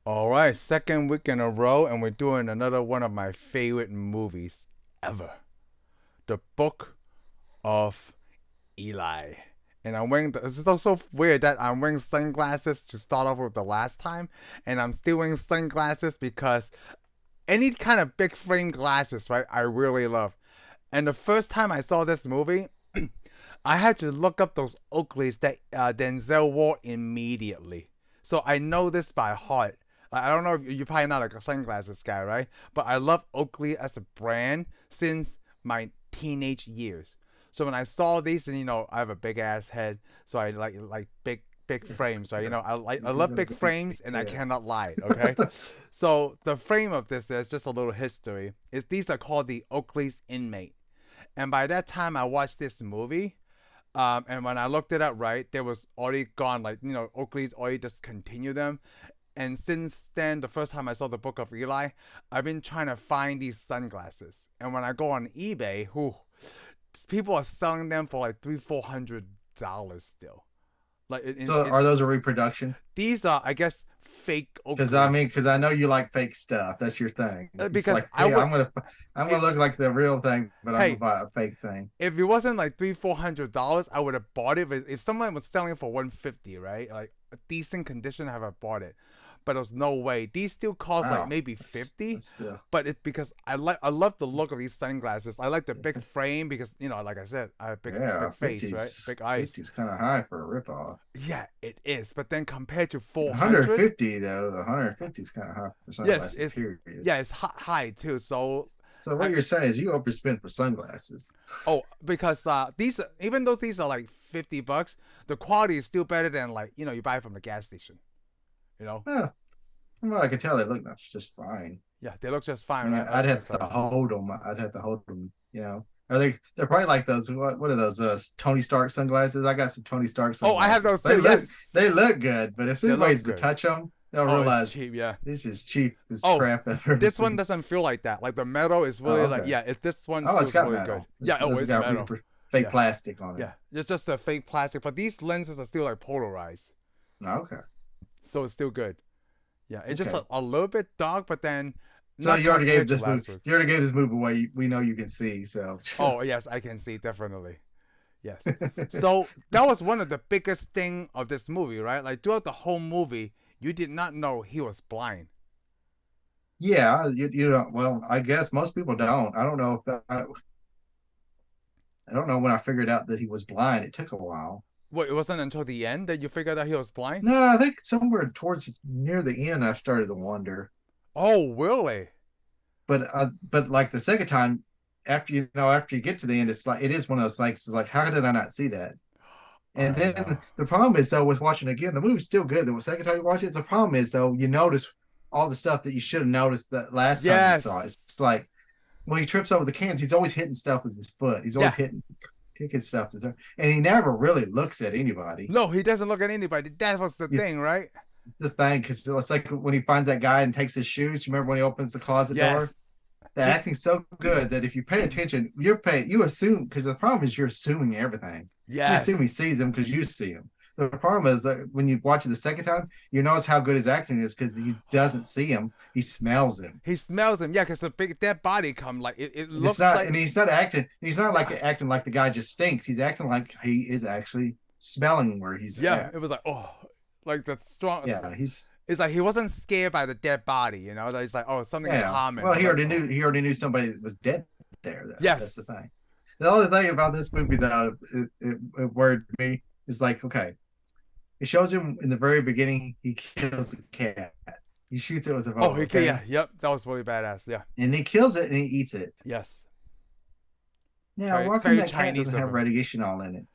All right, second week in a row, and we're doing another one of my favorite movies ever, The Book of Eli. And I'm wearing, it's so weird that I'm wearing sunglasses to start off with the last time, and I'm still wearing sunglasses because any kind of big frame glasses, right, I really love. And the first time I saw this movie, I had to look up those Oakleys that Denzel wore immediately. So I know this by heart. I don't know if you're probably not like a sunglasses guy, right? But I love Oakley as a brand since my teenage years. So when I saw these, and I have a big ass head, so I like big frames, right? I love big frames, and I Yeah. cannot lie. Okay, so the frame of this is just a little history. Is these are called the Oakley's Inmate, and by that time I watched this movie, and when I looked it up, right, there was already gone. Like Oakley's already just continue them. And since then, the first time I saw the Book of Eli, I've been trying to find these sunglasses. And when I go on eBay, people are selling them for like $300-400 still. Like So are those a reproduction? these are, I guess, fake Because I mean, Oakleys. because I know you like fake stuff. That's your thing. It's Because like, I hey, would, I'm if gonna look like the real thing, but I'm gonna hey, buy a fake thing. if it wasn't like $300-400, I would have bought it. If someone was selling it for 150, right, like a decent condition, I have bought it. But there's no way. These still cost like Wow, maybe that's 50. that's still But it because I love the look of these sunglasses. I like the big frame because like I said, I have yeah, big face, right? Big eyes. 50's kind of high for a ripoff. Yeah, it is. But then compared to 400, 150 though, 150 is kind of high for yes, sunglasses. it's Period. yeah, it's high too. So So what I you're saying is you overspend for sunglasses. oh because these even though these are like $50, the quality is still better than like you buy from the gas station. You know, Well, from what I can tell, they look just fine. yeah, they look just I fine, mean, right? I'd have to So hold them. I'd have to hold them. Are they? They're probably like those. What are those? Tony Stark sunglasses. I got some Tony Stark oh, I have sunglasses. those too. Yes, They look good, but if they look anybody's to good. touch them, they'll Oh, it's realize cheap. Yeah. this is cheap as Oh, crap I've ever this one seen. doesn't feel like that. Like the metal is really Oh, like okay. yeah. This one Oh, it's feels got really good. metal. Yeah. Oh, It's it's got metal. fake Yeah. plastic on it. Yeah. It's just a fake plastic, but these lenses are still like polarized, Oh, okay, so it's still good. Yeah. It's just okay. a little bit dark, but then So not you already gave compared to this movie. last week. You already gave this movie away. We know you can see. So Oh yes, I can see definitely. Yes. So that was one of the biggest thing of this movie, right? Like throughout the whole movie, you did not know he was blind. yeah, you know. Well, I guess most people don't. I don't know if I don't know when I figured out that he was blind. It took a while. What? It wasn't until the end that you figured out he was blind. No, I think somewhere towards near the end, I started to wonder. Oh, really? But like the second time, after you get to the end, it's like it is one of those like it's like how did I not see that? And I then know. the problem is though with watching again, the movie's still good. The second time you watch it, the problem is though you notice all the stuff that you should have noticed that last time you saw it. Yes. It's like when he trips over the cans, he's always hitting stuff with his foot. He's always Yeah. hitting kicking stuff, and he never really looks at anybody. No, he doesn't look at anybody. That was the It's thing, right? the thing because it's like when he finds that guy and takes his shoes. You remember when he opens the closet door? Yes. The He. acting's so good that if you pay attention, you assume because the problem is you're assuming everything. You assume he Yes. sees him because you see him. The problem is that when you watch it the second time, you notice how good his acting is because he doesn't see him; he smells him. He smells him. Yeah, because the big dead body come like it And it's looks not, like and he's not acting. He's not like yeah. acting like the guy just stinks. He's acting like he is actually smelling where he's Yeah. at. It was like oh, like the strong. Yeah, he's It's like he wasn't scared by the dead body. Like, it's like oh something yeah. common. Well, But like oh he already knew somebody that was dead there. Though that's the yes. thing. The only thing about this movie though, it worried me is like okay, it shows him in the very beginning he kills a cat. He shoots it with a Oh bow, he okay, yeah yep that was really badass. Yeah. and he kills it and he eats it. Yes. Now, Very why come very that cat Chinese doesn't of have him. radiation all in it?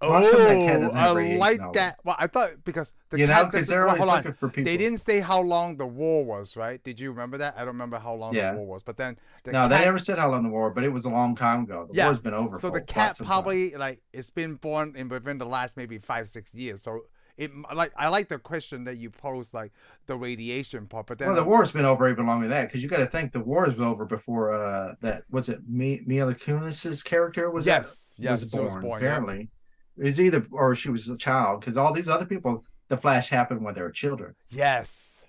Why come that cat Oh, doesn't I have radiation like all in it? that. Well, I thought because the You know, cat because doesn't. they're Well, always hold on. looking for They people. didn't say how long the war was, right? Did you remember that? I don't remember how long the Yeah. war was. But then the No, they cat, never said how long the war, but it was a long time ago. The yeah. war's been over So the for quite cat some time. probably like it's been born in within the last maybe 5 6 years. So it like I like the question that you posed, like the radiation part. But Well, then the war's been over even longer than that because you got to think the war is over before that was it Mila Kunis's character yes, was yes, she was born. born. Yep. Apparently, it was either or she was a child because all these other people, the Flash happened when they were children. Yes.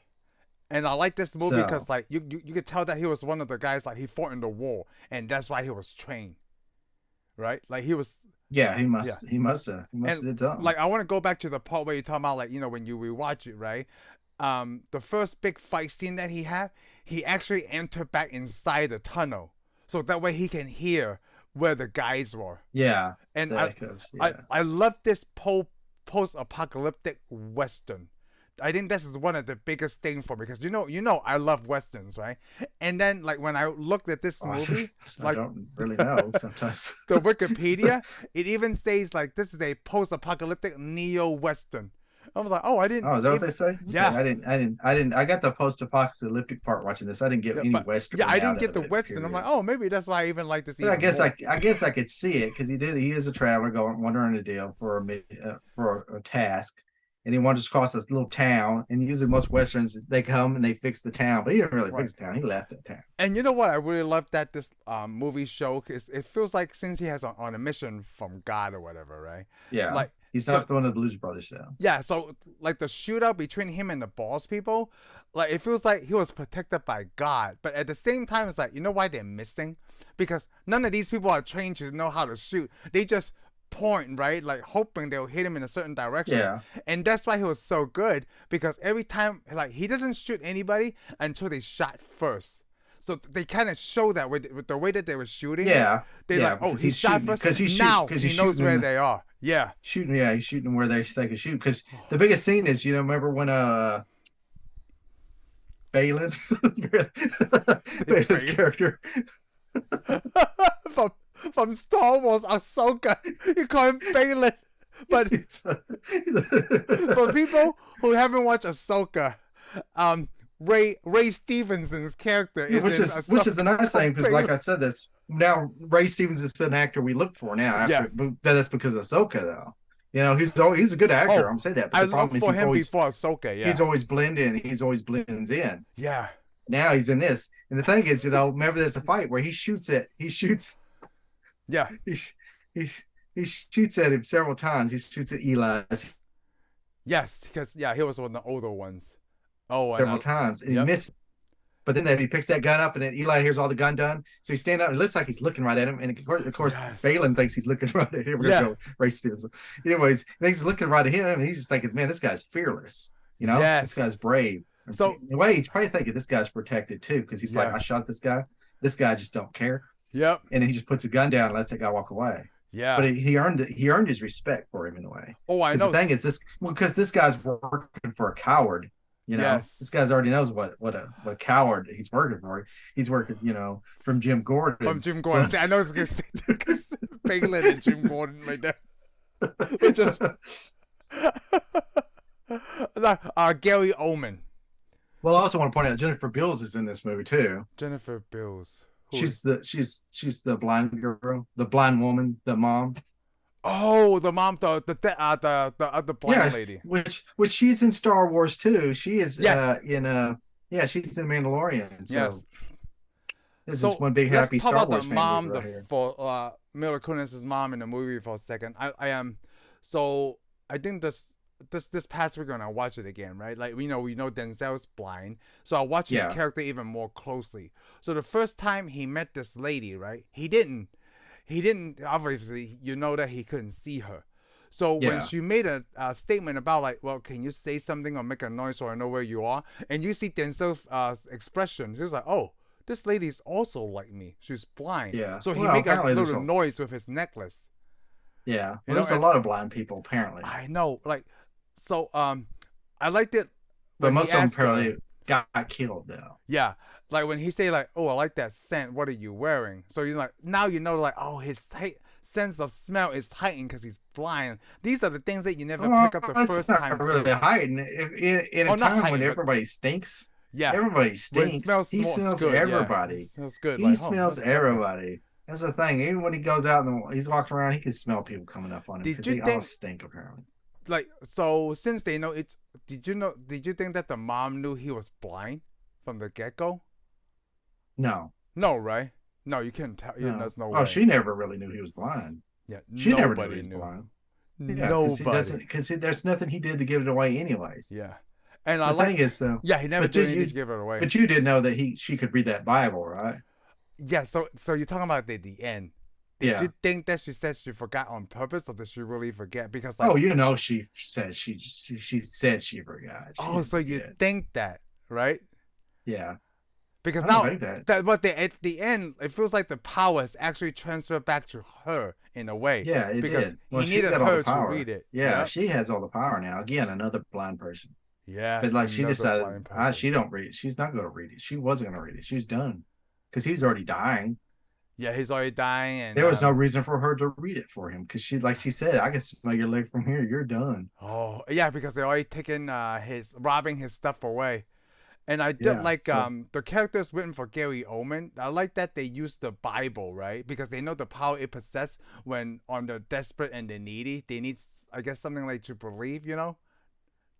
And I like this movie because So like you could tell that he was one of the guys like he fought in the war, and that's why he was trained, right? Like he was, yeah, yeah. he must And have done something. like I want to go back to the part where you talk about like when you rewatch it, right? The first big fight scene that he had, he actually entered back inside the tunnel, so that way he can hear where the guys were. Yeah, And the I echoes. I Yeah, I love this post apocalyptic western. I think this is one of the biggest things for me because I love westerns, right? And then like when I looked at this oh, movie, I like don't really know sometimes. the Wikipedia, it even says like this is a post-apocalyptic neo-western. I was like, oh, I didn't Oh, is that what even, they say? Okay, yeah, I didn't. I got the post-apocalyptic part watching this. I didn't get yeah, any but yeah, western I didn't out get of the it. western. I'm like, Period. oh, maybe that's why I even like this But I even guess more. I guess I could see it because he did. He is a traveler going wandering a deal for a task, and he wanders across this little town. And usually most westerns they come and they fix the town, but he didn't really Right. fix the town. He left the town. And you know what? I really love that this movie show is it feels like since he has on a mission from God or whatever, right? Yeah, Like he's the not the one of the Blues Brothers though. yeah, so like the shootout between him and the boss people, like it feels like he was protected by God, but at the same time, it's like you know why they're missing? Because none of these people are trained to know how to shoot. They just point right, like hoping they'll hit him in a certain direction, Yeah, and that's why he was so good. Because every time, like he doesn't shoot anybody until they shot first. So they kind of show that with the way that they were shooting it. yeah, They yeah. like, oh, Because he shot first. Now because he he's knows where shooting they are. Yeah. shooting. Yeah, he's shooting where they can shoot. Because the biggest scene is remember when Balin Balin's character. from from Star Wars Ahsoka. You call him Balin. But for people who haven't watched Ahsoka, Ray Stevenson's character is which in which is a nice thing because, like Balin. I said, this now Ray Stevens is an actor we look for now. Yeah. After that's because of Ahsoka, though. he's a good actor. Oh, I'm saying that, but I the problem looked is for him before Ahsoka. Yeah. he's always blending. He's always blends in. Yeah. Now he's in this, and the thing is, remember there's a fight where he shoots Yeah. he he, he shoots at him several times. He shoots at Eli Yes, because he was one of the older ones. Oh, and several times, and he yep. misses. But then he picks that gun up, and then Eli hears all the gun done. So he's standing up. It looks like he's looking right at him. And of course, Yes. Balin thinks he's looking right at him. We're going to go racism. Anyways, he thinks he's looking right at him. And he's just thinking, man, this guy's fearless. Yes. This guy's brave. So in a way, he's probably thinking this guy's protected too, because he's like, I shot this guy. This guy just don't care. Yep. And then he just puts a gun down and lets that guy walk away. Yeah. But he earned his respect for him in a way. Oh, I know. The thing is because this guy's working for a coward. Yes. This guy's already knows what coward he's working for. He's working, from Jim Gordon. From Jim Gordon. See, I know it's going to say Balin and Jim Gordon right there. But just Gary Oldman. Well, I also want to point out Jennifer Beals is in this movie too. Jennifer Beals. She's the blind girl, the blind woman, the mom. Oh, the mom, the blind lady. Which she's in Star Wars too. She is yes. She's in Mandalorian. So yes. This is one big happy Star Wars the mom, right for Mila Kunis's mom in the movie for a second. I am so I think this past week when I watch it again, right? Like we know Denzel's blind, so I watch his character even more closely. So the first time he met this lady, right? He didn't obviously that he couldn't see her. So when she made a statement about like, well, can you say something or make a noise so I know where you are? And you see Denzel's expression, she was like, oh, this lady's also like me. She's blind. Yeah. So he made a little noise with his necklace. Yeah. Well, there's a lot of blind people apparently. I know. Like, so I liked it. But most of them apparently got killed though. Yeah. Like when he say like, oh, I like that scent. What are you wearing? So you're like, now like, oh, his sense of smell is heightened because he's blind. These are the things that you never pick up the first time. Really heightened in a time when everybody stinks. Yeah, everybody stinks. He smells good, everybody. He smells good. He smells everybody. That's the thing. Even when he goes out and he's walking around, he can smell people coming up on him because they all stink apparently. Like, so since they know it, did you think that the mom knew he was blind from the get-go? No, right? No, you couldn't tell. No. There's no way. Oh, she never really knew he was blind. Yeah, she never knew he was blind. Yeah, nobody. Because there's nothing he did to give it away anyways. Yeah. And I The like, thing is though, yeah, he never but did did anything you to give it away. but you didn't know that she could read that Bible, right? Yeah, so you're talking about the end. Did Yeah. you think that she said she forgot on purpose, or did she really forget? Because like, Oh, you know, she said she forgot. She oh, didn't so you forget. think that, right? Yeah, Because I don't now think that. that, but at the end, it feels like the power is actually transferred back to her in a way, Yeah, it because did. Well, he she needed got all the her to read power. it. Yeah, Yep. she has all the power now. Again, another blind person. Yeah, But like she another decided, blind person. she don't read it. She's not going to read it. She wasn't going to read it. She's done because he's already dying. Yeah, he's already dying, and There was no reason for her to read it for him because she, like she said, I can smell your leg from here. You're done. oh yeah, because they're already taking his robbing his stuff away. And I did Yeah. like So the characters written for Gary Oldman. I like that they used the Bible, right? Because they know the power it possesses when on the desperate and the needy. They need, I guess, something like to believe.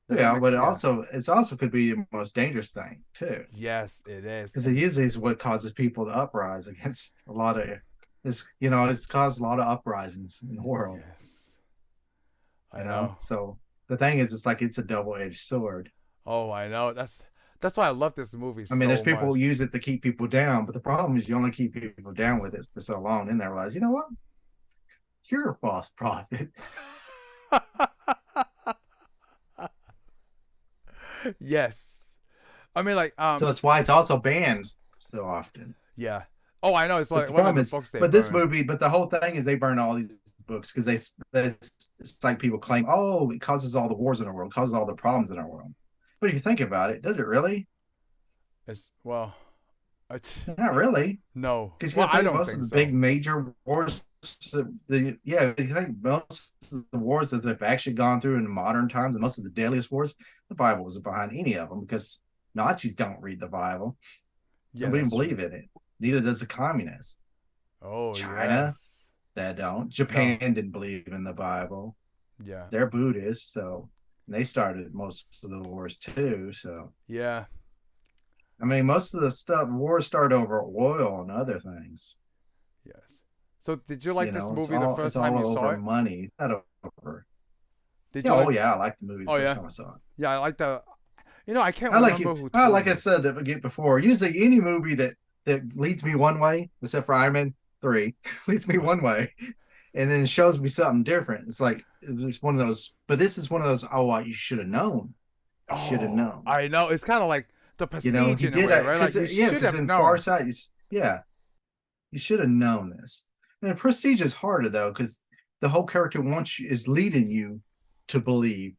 Does that yeah, make but yeah? it's also could be the most dangerous thing too Yes, it is. because it usually is what causes people to uprise against a lot of this. You know, it's caused a lot of uprisings in the world. Yes, You I know, know. so the thing is, it's like it's a double-edged sword. Oh, I know. That's why I love this movie I mean, there's so people much. who use it to keep people down, but the problem is you only keep people down with it for so long, and they realize, you know what, you're a false prophet. Yes, I mean like So that's why it's also banned so often. yeah. Oh, I know. It's But like the one of problem the is, books they but this burned. movie, but the whole thing is they burn all these books because it's like people claim, oh, it causes all the wars in the world, causes all the problems in our world. But if you think about it, does it really? It's well, Not really. no. Because you Well, got to I think don't most of think the so. big major wars, yeah, you think most of the wars that they've actually gone through in modern times, and most of the deadliest wars, the Bible wasn't behind any of them because Nazis don't read the Bible. Yeah, Nobody even that's true. believe in it. Neither does the communists. Oh China, yes. that don't. No. Japan didn't believe in the Bible. Yeah. They're Buddhists, so they started most of the wars too. So Yeah. I mean, most of the stuff wars start over oil and other things. Yes. So did you like You this know, movie the it's first time all you saw over it? money. It's not over. Did Yeah, you oh like? yeah, I liked the movie the Oh first yeah. time I saw it. Yeah, I like the. I can't I like it. remember who I told like I me. said before. Usually, any movie that leads me one way, except for Iron Man 3, leads me one way, and then shows me something different. It's like it's one of those. But this is one of those. Oh, you should have known. You should have Oh, known. I know. It's kind of like the You know, Prestige he in a did way, right? Like because you yeah, should because have in known. Farsight, yeah, you should have known this. And Prestige is harder though because the whole character wants you, is leading you to believe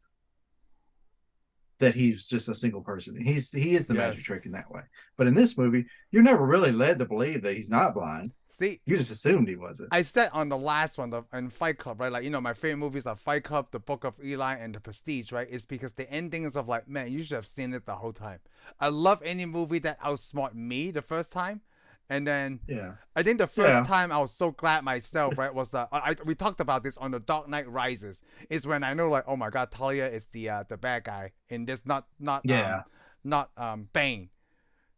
that he's just a single person. He is the magic Yes. trick in that way. But in this movie, you're never really led to believe that he's not blind. See, You just assumed he wasn't. I said on the last one, in Fight Club, right? Like, my favorite movies are Fight Club, The Book of Eli, and The Prestige, right? It's because the ending is of like, man, you should have seen it the whole time. I love any movie that outsmart me the first time. And then Yeah, I think the first yeah, time I was so glad myself, right, was we talked about this on The Dark Knight Rises. Is when I know like, oh my God, Talia is the bad guy in this, yeah, not Bane.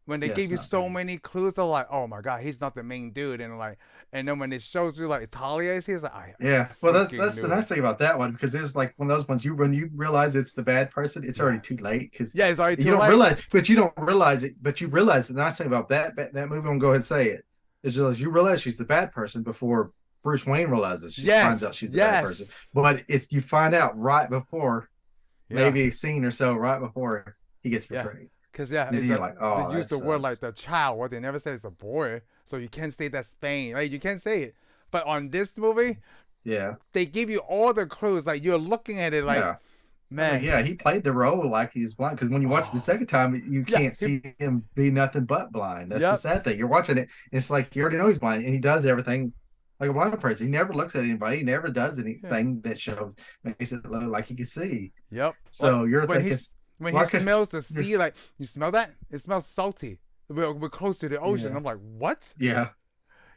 When they yes, gave you not so bad. many clues, they're like, oh my God, he's not the main dude, and then when it shows you like Talia is, he's like, I Yeah, well, freaking that's the knew it. nice thing about that one because it's like one of those ones you when you realize it's the bad person, it's Yeah, already too late because yeah, it's already you too don't late. realize, but you don't realize it, but you realize the nice thing about that movie. I'm gonna go ahead and say it is just you realize she's the bad person before Bruce Wayne realizes she finds out Yes, she's the bad person, yes, but it's you find out right before yeah, maybe a scene or so right before he gets yeah. betrayed. Cause yeah, And it's then you're a like, they oh, that use the word like sucks. the child. What they never say is a boy, so you can't say that's Spain. Right? You can't say it. But on this movie, Yeah, they give you all the clues. Like you're looking at it like, yeah. I mean, man, yeah, he played the role like he was blind because when you watch it the oh, second time, you yeah, can't see him be nothing but blind. That's the yep, sad thing. You're watching it, it's like you already know he's blind, and he does everything like a blind person. He never looks at anybody. He never does yeah, anything that shows makes it look like he can see. yep. Like So you're when thinking, he's when he like, smells the sea, like you smell that? It smells salty. We're close to the ocean. yeah, I'm like, what? yeah.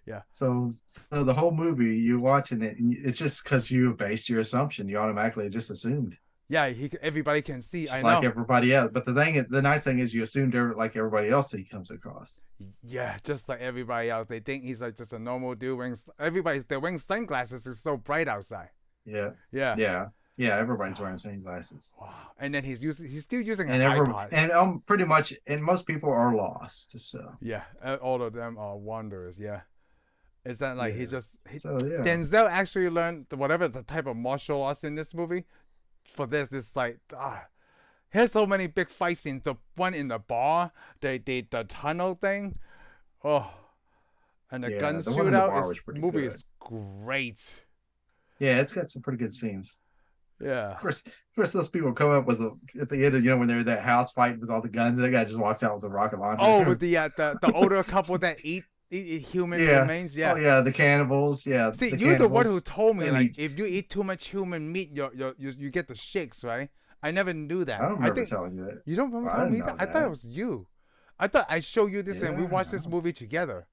Yeah, So the whole movie, you're watching it, and it's just because you base your assumption. You automatically just assumed. yeah. Everybody can see. Just I like know. everybody else. But the nice thing is you assumed like everybody else that he comes across. Yeah, just like everybody else, they think he's like just a normal dude. Wearing everybody, they're wearing sunglasses. It's so bright outside. Yeah. Yeah, Yeah. Yeah, everybody's wearing sunglasses, Wow. And then he's still using an and every iPod. and pretty much, and most people are lost. So Yeah, all of them are wanderers. Yeah, is that like yeah, so yeah, Denzel actually learned whatever the type of martial arts in this movie for this like here's so many big fight scenes. The one in the bar, the tunnel thing. Oh, and the gun yeah. The one in the shootout bar was is pretty movie good. is great. Yeah, it's got some pretty good scenes. Yeah. Of course, those people come up with at the end of when they're in that house fight with all the guns. That guy just walks out with a rocket Oh, with launcher. the older couple that eat human Yeah. remains. Oh Yeah. yeah, the cannibals. Yeah, See, the you're the one who cannibals. told me And like he, if you eat too much human meat, you get the shakes, right? I never knew I that. don't I remember think telling you that. you don't remember Well, I telling didn't me that. know I thought it that. was you. I thought I showed you this and we watched this Yeah, movie together.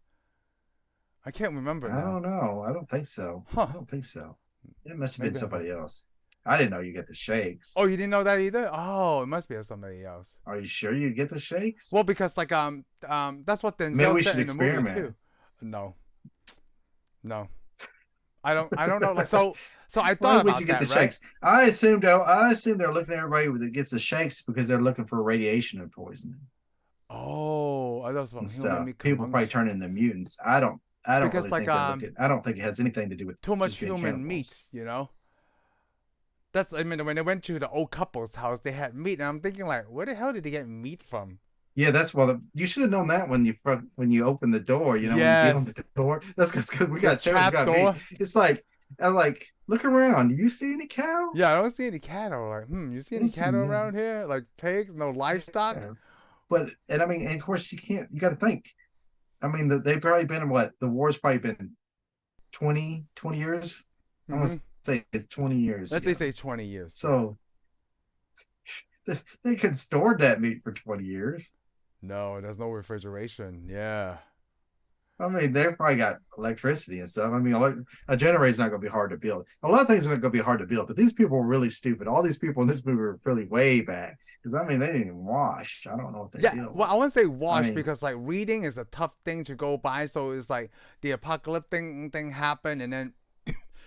I can't remember I now. don't know. I don't think so. Huh? I don't think so. It must have been Maybe I have. somebody else. I didn't know you get the shakes. Oh, you didn't know that either? Oh, it must be somebody else. Are you sure you get the shakes? Well, because like that's what Maybe Denzel we said should in the movie too. experiment. No, no, I don't know. Like so I Why thought would you about get the that, right? shakes? I assume they're looking at everybody that gets the shakes because they're looking for radiation and poisoning Oh, I thought it was from and human stuff. meat People probably consumption. turn into mutants. I don't Because really like think they're looking. I don't think it has anything to do with too much just being human cannibals. meat, That's I mean when they went to the old couple's house, they had meat, and I'm thinking like, where the hell did they get meat from? Yeah, that's well. You should have known that when you open the door. When you get on Yes, the door. That's because we the got chairs, we trap got meat. door. It's like I'm like, look around. Do you see any cow? Yeah, I don't see any cattle. Like, you see I any don't see cattle none. around here? Like pigs, no livestock. Yeah. But and I mean, and of course you can't. You got to think. I mean, they've probably been what the war's probably been 20 years. I'm gonna Mm-hmm. say it's 20 years Let's ago. say 20 years. Yeah. So they could store that meat for 20 years. No, there's no refrigeration. Yeah. I mean, they've probably got electricity and stuff. I mean, a generator's not going to be hard to build. A lot of things are going to be hard to build, but these people were really stupid. All these people in this movie were really way back because I mean, they didn't even wash. I don't know what they Yeah, deal well, with. I wouldn't say I wash mean, because like reading is a tough thing to go by. So it's like the apocalyptic thing happened, and then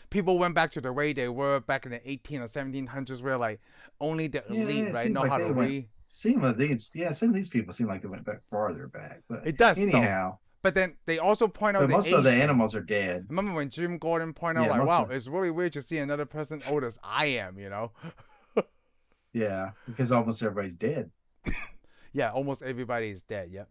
people went back to the way they were back in the 18 or 1700s, where like only the yeah, elite, it right, seems know like how to they went. read. Some of these people seem like they went back farther back. But It does though, anyhow, but then they also point out but the most of the age thing. animals are dead. Remember when Jim Gordon pointed out Yeah, like, most "Wow, of it's really weird to see another person old as I am." yeah, because almost everybody's dead. Yeah, almost everybody is dead. Yep.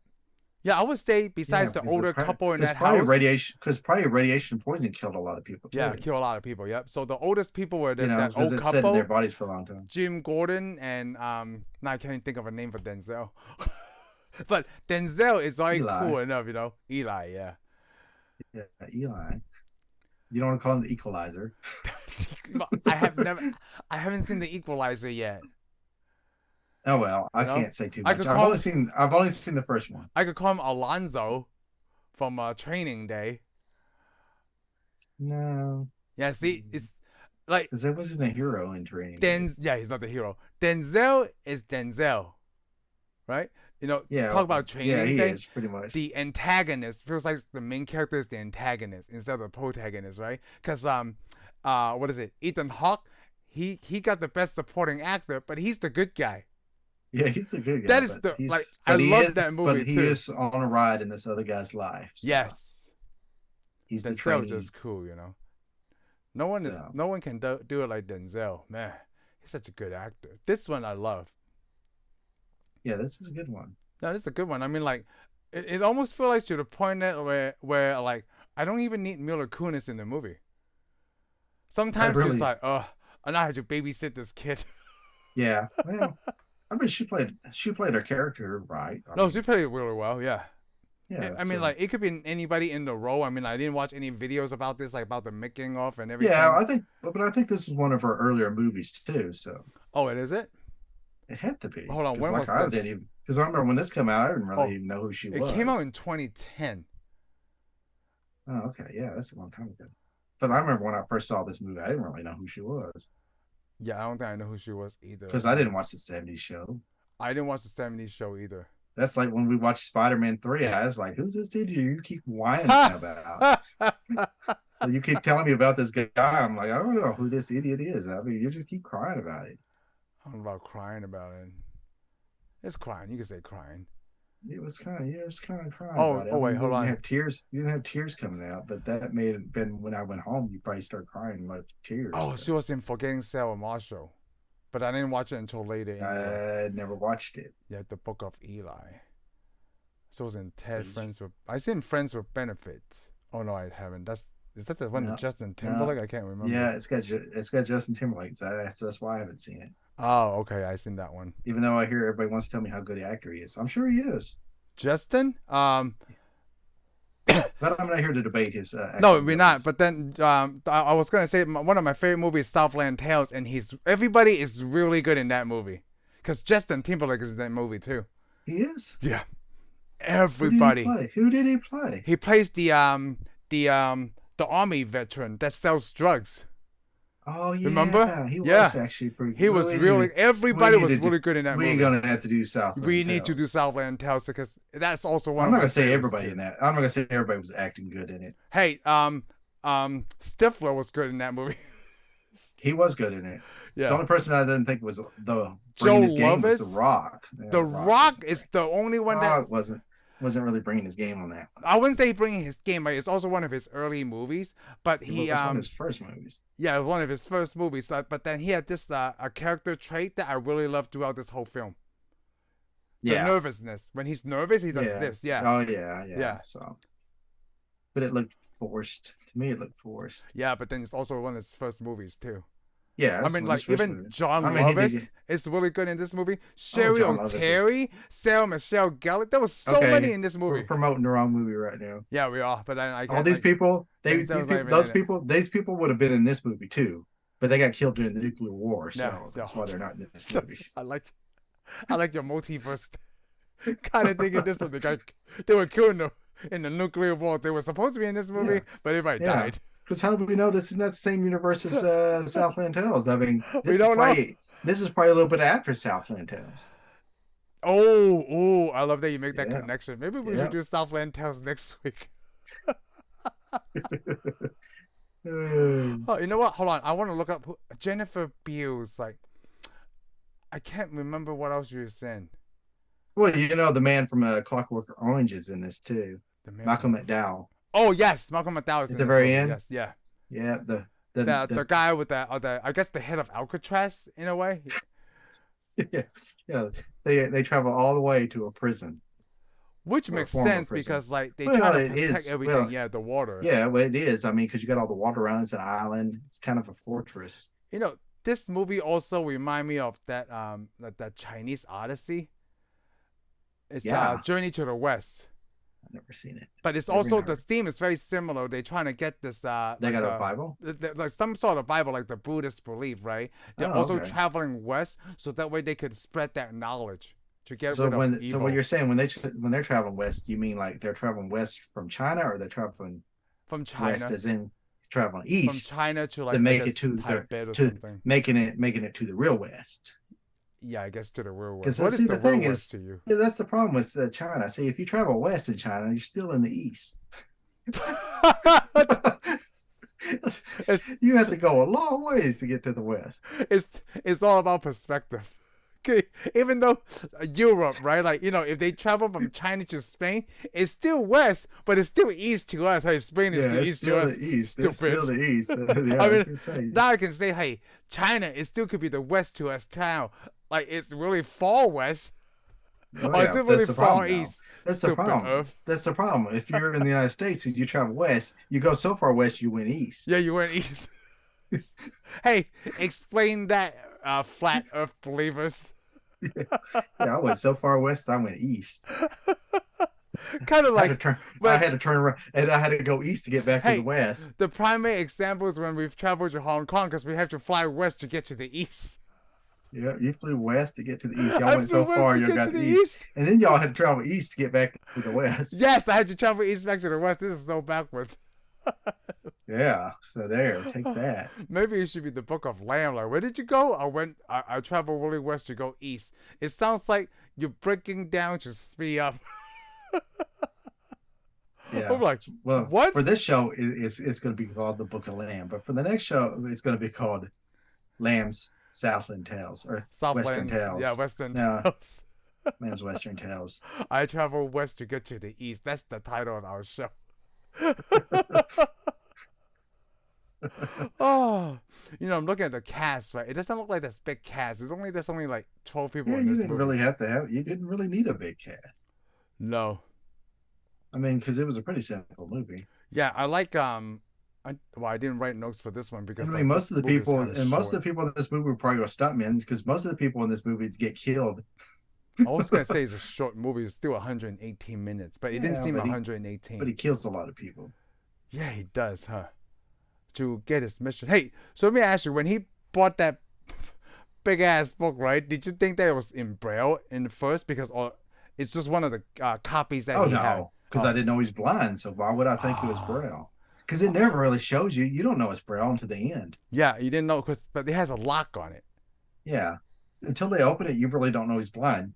Yeah, I would say Yeah, besides the older couple in that house, because probably radiation poisoning killed a lot of people yeah, too. kill a lot of people. Yep. So the oldest people were that Because old it's set in their couple, bodies for a long time. Jim Gordon and now I can't even think of a name for Denzel. But Denzel is like Eli, cool enough, Eli, yeah. yeah, Eli. You don't want to call him the equalizer. I have never I haven't seen the Equalizer yet. Oh well, You I know? can't say too I much. could call him I've only seen the first one. I could call him Alonzo from Training Day. No, Yeah, see, it's like because there wasn't a hero in Training Day. Yeah, he's not the hero. Denzel is Denzel, right? Yeah, Talk about yeah, Training he Day. is pretty much. The antagonist feels like the main character is the antagonist instead of the protagonist, right? Because what is it? Ethan Hawke, he got the best supporting actor, but he's the good guy. Yeah, he's a good guy, That is but the like I love that movie he too. is on a ride in this other guy's life. So Yes, he's the Denzel trainee. just cool. So No one can do it like Denzel. Man, he's such a good actor. This one I love. yeah, this is a good one. No, this is a good one. I mean, like, it almost feels like to the point that where like I don't even need Mila Kunis in the movie. I Sometimes she's really, like, I now have to babysit this kid. yeah. Well, I mean, she played her character right. I No, mean, she played it really well. Yeah. yeah. I mean, So like, it could be anybody in the role. I mean, I didn't watch any videos about this, like about the making of and yeah, everything. but I think this is one of her earlier movies too. So Oh, it is it? it had to be Hold on, because when like was I this? didn't even because I remember when this came out, I didn't really Oh, even know who she it came out was. in 2010. Oh, okay, yeah, that's a long time ago. But I remember when I first saw this movie, I didn't really know who she was Yeah, I don't think I know who she was either. because I didn't watch the '70s show. I didn't watch the '70s show either. That's like when we watched Spider-Man 3. I was like, "Who's this dude you keep whining about?" Well, you keep telling me about this guy. I'm like, I don't know who this idiot is. I mean, you just keep crying about it. I'm about crying about it. It's crying. You can say crying. It was kind of crying Oh, about it. I oh mean, wait, you hold didn't on. have tears. You didn't have tears coming out, but that may have been when I went home. You probably start crying like tears. Oh, But she was in Forgetting Sarah Marshall, but I didn't watch it until later anyway. I never watched it. Yeah, the Book of Eli. She was in Ted Friends with. I seen Friends with Benefits. Oh no, I haven't. Is that the one with No, Justin no. Timberlake? I can't remember. Yeah, it's got Justin Timberlake. That's why I haven't seen it. Oh, okay, I seen that one. Even though I hear everybody wants to tell me how good an actor he is, I'm sure he is. Justin? But I'm not here to debate his No, acting we're not. abilities. But then I was gonna say one of my favorite movies, Southland Tales, and everybody is really good in that movie, because Justin Timberlake is in that movie too. He is. Yeah, Who did he everybody. play? Who did he play? He plays the army veteran that sells drugs. Oh Remember? yeah, he Yeah, was actually pretty. he Well, was really. Everybody was do, really good in that we're movie. gonna have to do Southland We need to do Tales. Southland Tales because that's also one I'm of not my gonna say favorites everybody too. in that. I'm not gonna say everybody was acting good in it. Hey, Stifler was good in that movie. He was good in it. The Yeah, only person I didn't think was the Joe bringing his game was The Lovitz. Rock. Yeah, The The Rock Rock wasn't is great. the only one that Rock wasn't really bringing his game on that one. I wouldn't say bringing his game, but it's also one of his early movies. But It he was one of his first movies. yeah, it was one of his first movies. But then he had this a character trait that I really loved throughout this whole film. The Yeah, nervousness. When he's nervous, he does yeah. this. Yeah, Oh yeah, yeah. yeah, So, but it looked forced to me. It looked forced. yeah. But then it's also one of his first movies too. Yeah, I that's mean, one of his like first even movies. John I mean, he did. Lovitz is really good in this movie. Oh, Sherry John Lovitz is O'Terry, Sarah Michelle Gellar. There was so many okay. in this We're movie. promoting the wrong movie right now. Yeah, we are. But then I All can't these like people, Denzel's not even in it. these people would have been in this movie too, but they got killed during the nuclear war, Yeah, so yeah. that's why they're not in this movie. I like your multiverse kind of thing in this one. They were killed in the nuclear war. They were supposed to be in this movie, Yeah, but everybody yeah. died. Because how do we know this is not the same universe as Southland Tales? I mean, We don't know. this is probably a little bit after Southland Tales. Oh, I love that you make that Yeah, connection. Maybe we should yeah. do Southland Tales next week. Uh, Oh, you know what? Hold on. I want to look up Jennifer Beals. Like, I can't remember what else you were saying. well, you know, the man from Clockwork Orange is in this too. The man Malcolm from. McDowell Oh yes, Malcolm McDowell is at in the this very movie. end. Yes, yeah. Yeah, The guy with the I guess the head of Alcatraz in a way, yeah, yeah. They travel all the way to a prison which or a makes former sense prison. because like they try Well, to it protect is. everything. Well, Yeah, the water. yeah, well, it is. I mean, because you got all the water around. It's an island. It's kind of a fortress. You know, this movie also remind me of that Chinese Odyssey. It's Yeah, Journey to the West. I've never seen it. But it's Never even also the heard. theme is very similar. They're trying to get this They got a Bible. like some sort of Bible, like the Buddhist belief, right? They're Oh, also okay. traveling west, so that way they could spread that knowledge to get So rid of so what evil you're saying when they're traveling west, do you mean like they're traveling west from China, or they're traveling from west China, as in traveling from east China to to like I make it guess to Tibet or to something. making it to the real west? Yeah, I guess to the real Because west. What see, is the the thing real is, west to you? yeah, that's the problem with China. See, if you travel west in China, you're still in the east. it's You have to go a long ways to get to the west. it's all about perspective. Okay, even though Europe, right? Like if they travel from China to Spain, it's still west, but it's still east to us. Hey, Spain is Yeah, to it's east to still us. the east. Stupid. It's still the east. Yeah, I I mean, can say. now I can say, hey, China, it still could be the west to us town. Like it's really far west, Oh or is yeah, it really that's the far problem now. east? That's the Stupid problem. Earth. That's the problem. If you're in the United States and you travel west, you go so far west, you went east. Yeah, you went east. Hey, explain that, flat Earth believers. Yeah, I went so far west, I went east. Kind of I had to like, turn. I but had to turn around, and I had to go east to get back to the hey, west. the primary example is when we've traveled to Hong Kong because we have to fly west to get to the east. Yeah, you flew west to get to the east. Y'all I went flew so west far, to you get got to to the the east, east. and then y'all had to travel east to get back to the west. Yes, I had to travel east back to the west. This is so backwards. Yeah, so there, take that. Maybe it should be the Book of Lamb. Like, where did you go? I traveled really west to go east. It sounds like you're breaking down to speed up. Yeah. I'm like, Well, what? for this show, it's going to be called The Book of Lamb, but for the next show, it's going to be called Lamb's Southland Tales or Western Southlands, yeah, Tales. Western No, Tales. Lamb's Western Tales. I travel west to get to the east. That's the title of our show. Oh, I'm looking at the cast, right? It doesn't look like this big cast. There's only like 12 people Yeah, in you this didn't movie. really have to have. You didn't really need a big cast. No. I mean, because it was a pretty simple movie. Yeah, I like I didn't write notes for this one And because I mean, like this movie is kind of most short. of the people in this movie were probably stuntmen because most of the people in this movie get killed. I was gonna say it's a short movie. It's still 118 minutes, but it didn't Yeah, seem but 118. he kills a lot of people. Yeah, he does, huh? To get his mission. Hey, so let me ask you: when he bought that big ass book, right? Did you think that it was in Braille in the first because or it's just one of the copies that Oh he had? no, because I Oh, didn't know he's blind. So why would I think it was ah, Braille? Because it never really shows you. You don't know it's Braille until the end. yeah, you didn't know but it has a lock on it. Yeah, until they open it, you really don't know he's blind.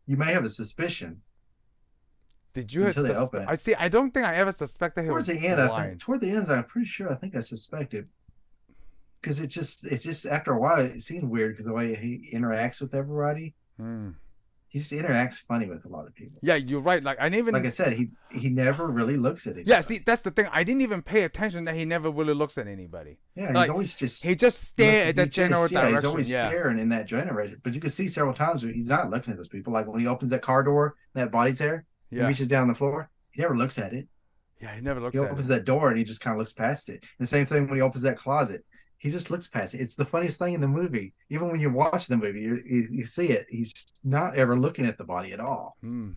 You may have a suspicion Did you until they open I it. see. I don't think I ever suspected he Towards was the end, I think blind. toward the end, I'm pretty sure I think I suspected because it's just after a while it seemed weird because the way he interacts with everybody, Hmm. he just interacts funny with a lot of people. Yeah, you're right. Like I didn't Like I even. said, he never really looks at Yeah, see, anybody. that's the thing. I didn't even pay attention that he never really looks at anybody. Yeah, he's Like always he just just stare at that general he's direction. always Yeah, staring in that generation. But you can see several times he's not looking at those people. Like when he opens that car door, that body's there, he yeah, reaches down the floor. He never looks at it. yeah. He never He looks at opens it. that door and he just kind of looks past it. And the same thing when he opens that closet. He just looks past it. It's the funniest thing in the movie. Even when you watch the movie, you see it. He's not ever looking at the body at all. Hmm.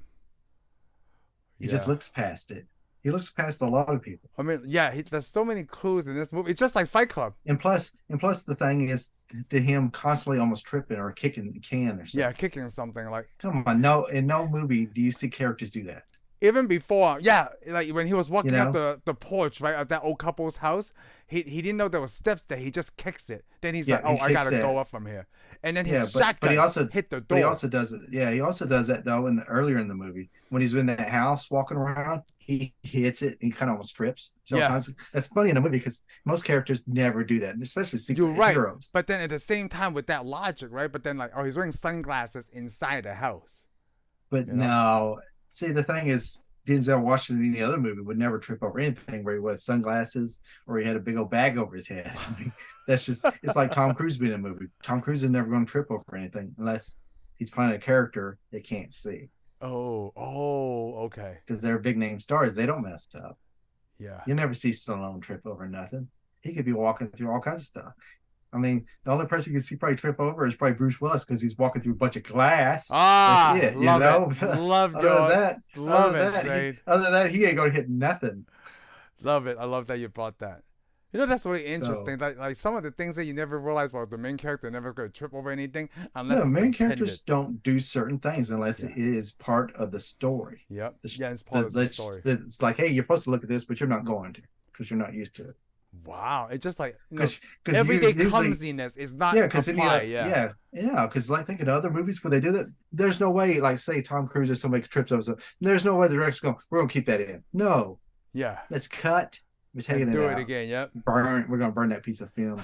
He just Yeah. looks past it. He looks past a lot of people. I mean, yeah. There's so many clues in this movie. It's just like Fight Club. And plus, the thing is to him constantly almost tripping or kicking the can or Yeah, something. kicking something like Come on, no, in no movie do you see characters do that. even before. Yeah, like when he was You walking up know? the porch right of that old couple's house. He didn't know there was steps there. He just kicks it. Then he's like, Yeah, oh, he I kicks gotta it. go up from here. And then Yeah, his shotgun hit the but he door. also does it. Yeah, he also does that though in the earlier in the movie when he's in that house walking around. He hits it. And he kind of almost trips. So Yeah, that's funny in the movie because most characters never do that, especially you're secret right. heroes. But then at the same time with that logic, right? But then like, oh, he's wearing sunglasses inside the house. But You know? no, see, the thing is, Denzel Washington in the other movie would never trip over anything where he wore sunglasses or he had a big old bag over his head. I mean, that's just, it's like Tom Cruise being in a movie. Tom Cruise is never going to trip over anything unless he's playing a character they can't see Oh, okay. because they're big name stars. They don't mess up. Yeah. You never see Stallone trip over nothing. He could be walking through all kinds of stuff. I mean, the only person you can see probably trip over is probably Bruce Willis because he's walking through a bunch of glass. That's Ah, it, you love it. know. Love other than your that, love it, Shane. he ain't gonna hit nothing. Love it. I love that you brought that. That's really So interesting. Like some of the things that you never realize about the main character never gonna trip over anything unless no, it's main intended. characters don't do certain things unless it Yeah. is part of the story. Yep. The, Yeah, it's part of the story. it's like, hey, you're supposed to look at this, but you're not going to because you're not used to it. Wow. It's just like Because you everyday usually clumsiness is not yeah, because applied. Yeah. because like think of other movies where they do that. There's no way, like say Tom Cruise or somebody trips over something. There's no way the director's going. We're gonna keep that in. No, Yeah. let's cut. We're taking And it do it out. again. Yep. Burn. We're gonna burn that piece of film.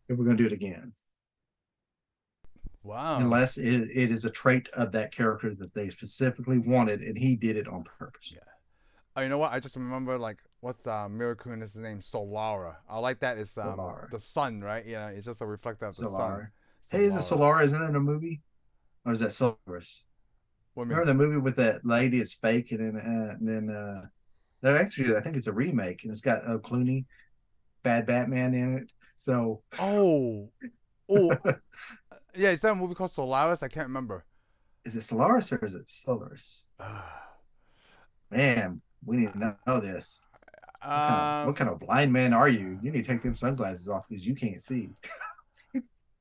If we're gonna do it again, Wow. unless it is a trait of that character that they specifically wanted, and he did it on purpose. Yeah. Oh, you know what? I just remember like what's Mira Kunis's name? Solara. I like that. It's Solar. the sun, right? Yeah, it's just a reflector of the sun. Solar. Hey, is it Solara. Solar? Isn't it a movie? Or is that Solaris? What do you Remember mean? the movie with that lady? It's fake, and then that actually I think it's a remake, and it's got Clooney, bad Batman in it. So Oh, oh, yeah. Is that a movie called Solaris? I can't remember. is it Solaris or is it Solaris? Man, we need to know this. What um, kind of blind man are you? You need to take them sunglasses off because you can't see.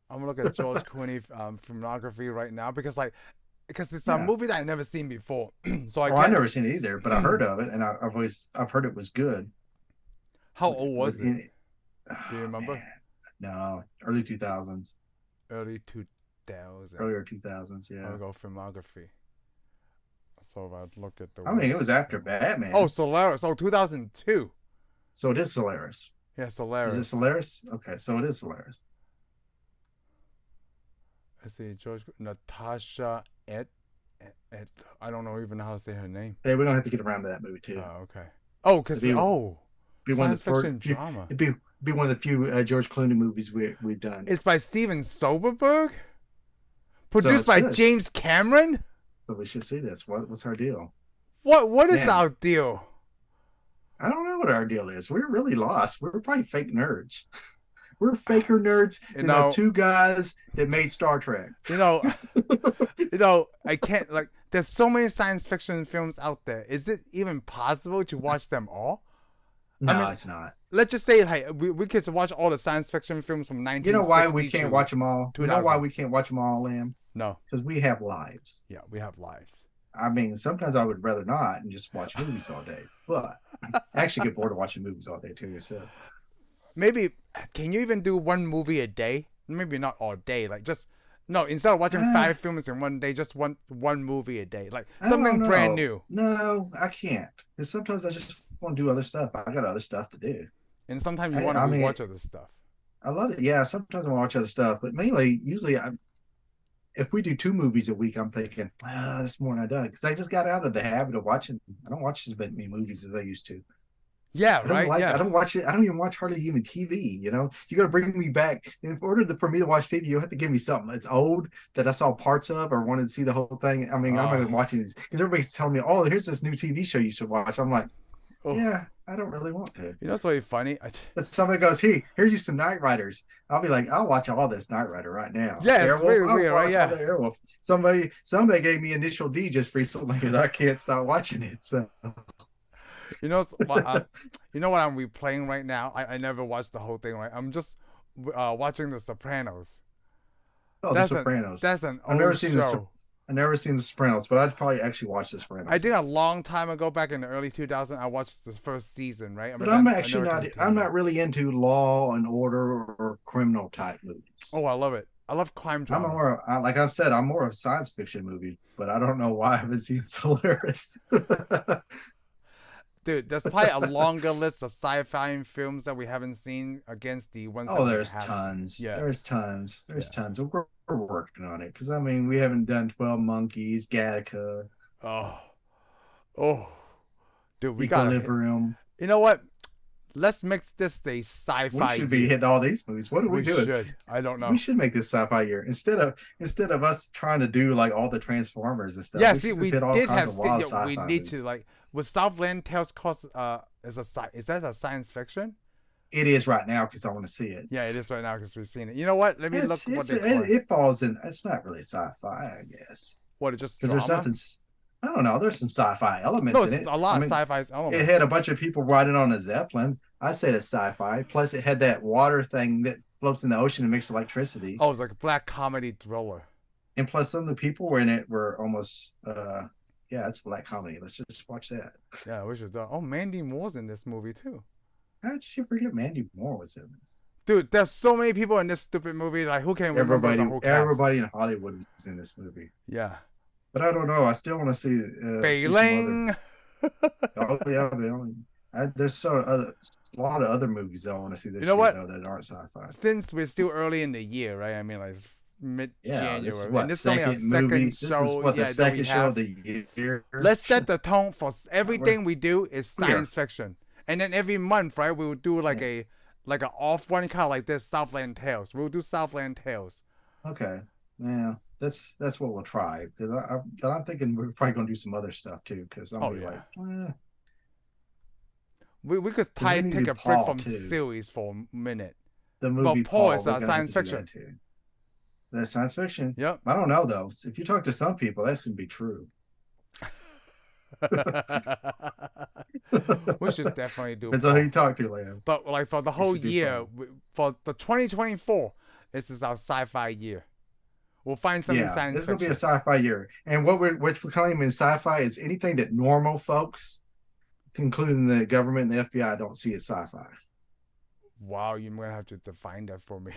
I'm gonna look at George Clooney filmography right now because it's a Yeah. movie that I never seen before. So I Oh, I've can't. never seen it either, but I heard of it, and I've heard it was good. How old was it? In it. Do you Oh, remember? man. No, early 2000s, Early 2000. earlier 2000s. I'm Yeah. gonna go filmography. So if I look at the I mean, it was after website. Oh, Batman, Solaris. Oh, 2002. so it is Solaris. Yeah, Is it Solaris. Solaris? Okay, so it is Solaris. I see George Natasha Ed. I don't know even how to say her name. Hey, we're gonna have to get around to that movie too. Oh, okay. Oh, It'd cause be be one of science the first fiction few. drama. Be one of the few George Clooney movies we've done. It's by Steven Soderbergh. So Produced it's by good. James Cameron. So we should see this. What's our deal? What is Man, our deal? I don't know what our deal is. We're really lost. We're probably fake nerds. We're faker nerds You than those know, two guys that made Star Trek. you know, I can't like. There's so many science fiction films out there. Is it even possible to watch them all? No, I mean, it's not. let's just say, hey, we could watch all the science fiction films from You know why we 1960 can't to watch them all? You know why 2000. we can't watch them all, Liam? No, Because we have lives. yeah, we have lives. I mean, sometimes I would rather not and just watch movies all day. But I actually get bored of watching movies all day too. So Maybe can you even do one movie a day? Maybe not all day. Like just no. Instead of watching 5 films in one day, just one movie a day. Like I something don't brand know. new. No, I can't. Because sometimes I just want to do other stuff. I got other stuff to do. And sometimes you want to I mean, rewatch other stuff. I love it. Yeah, sometimes I want to watch other stuff, but mainly, usually, if we do 2 movies a week, I'm thinking, that's more than I done because I just got out of the habit of watching. I don't watch as many movies as I used to. Yeah, I don't right. like. I Yeah. don't watch it. I don't even watch hardly even TV. You know, you got to bring me back. In order for me to watch TV, you have to give me something that's old that I saw parts of or wanted to see the whole thing. I mean, I'm not Oh, even watching these because everybody's telling me, "Oh, here's this new TV show you should watch." I'm like, oh. yeah, I don't really want to. You know what's really funny? But somebody goes, "Hey, here's you some Night Riders." I'll be like, "I'll watch all this Night Rider right now." Yeah, it's Airwolf, really I'll weird, right? watch all Yeah. the Airwolf. Somebody gave me Initial D just recently, and I can't stop watching it. So, You know, you know what I'm replaying right now? I never watched the whole thing. Right, I'm just watching The Sopranos. oh, The That's Sopranos. an I've never old seen show. I've never seen The Sopranos, but I'd probably actually watch The I Sopranos. think a long time ago, back in the early 2000s, I watched the first season, right? But Then I'm I actually never not. I'm continued. not really into Law and Order or criminal type Oh, movies. I love it. I love crime I'm drama. more, like I've said, I'm more of science fiction movies, but I don't know why I haven't seen Solaris. Dude, there's probably a longer list of sci-fi films that we haven't seen against the ones that Oh, we there's have seen. tons. Yeah, There's tons. yeah. There's tons. We're working on it because I mean we haven't done 12 Monkeys, Gattaca, Oh, oh, dude, we gotta hit. Equilibrium. You know what? Let's mix this the We sci-fi should be year. hitting all these movies. What are we We doing? should. I don't We know. should make this sci-fi year instead of us trying to do like all the Transformers and stuff. Yeah, We see, should just we hit all did kinds have. of wild We sci-fi need to movies. like with Southland Tales. Cost is that a science fiction? It is right now because I want to see it. Yeah, it is right now because we've seen it. You know what? Let me look what they call it. It falls in. It's not really sci-fi, I guess, What? It's just because there's drama? nothing. I don't know. There's some sci-fi elements No, in it's it. a lot I of mean, sci-fi it elements. had a bunch of people riding on a zeppelin. I said it's sci-fi. Plus, it had that water thing that floats in the ocean and makes electricity. Oh, it's like a black comedy thriller. And plus, some of the people were in it were almost. Yeah, it's black comedy. Let's just watch that. Yeah, we should do. Oh, Mandy Moore's in this movie too. How did you forget Mandy Moore was in this? Dude, there's so many people in this stupid movie. Like, who can remember the whole cast? Everybody in Hollywood was in this movie. Yeah. But I don't know. I still want to see. Bailing. Oh yeah, there's a lot of other movies that I want to see this You know year what? though that aren't sci-fi. Since we're still early in the year, right? I mean, like it's Yeah, mid-January. this is And what this is only a second movie. second This is show. what the Yeah, that we second show have. of the year. Let's set the tone for everything we do is we are- science fiction. And then every month, right, we will do like a off one kind of like this Southland Tales. We'll do Southland Tales. Okay, yeah, that's what we'll try because I'm thinking we're probably gonna do some other stuff too because I'm Oh, gonna be yeah. like, We could we need take to a break Paul, from too. series for a minute. the movie Paul Paul is we're gonna have science to do fiction. that too. That's science fiction. Yep. I don't know though. If you talk to some people, that's gonna be true. We should definitely do. That's all you talk to, Liam. But like for the whole should do year, fun. for the 2024, this is our sci-fi year. We'll find something Yeah, science this is gonna be fiction. a sci-fi year, and what we're claiming sci-fi is anything that normal folks, including the government and the FBI, don't see as sci-fi. Wow, you're gonna have to define that for me.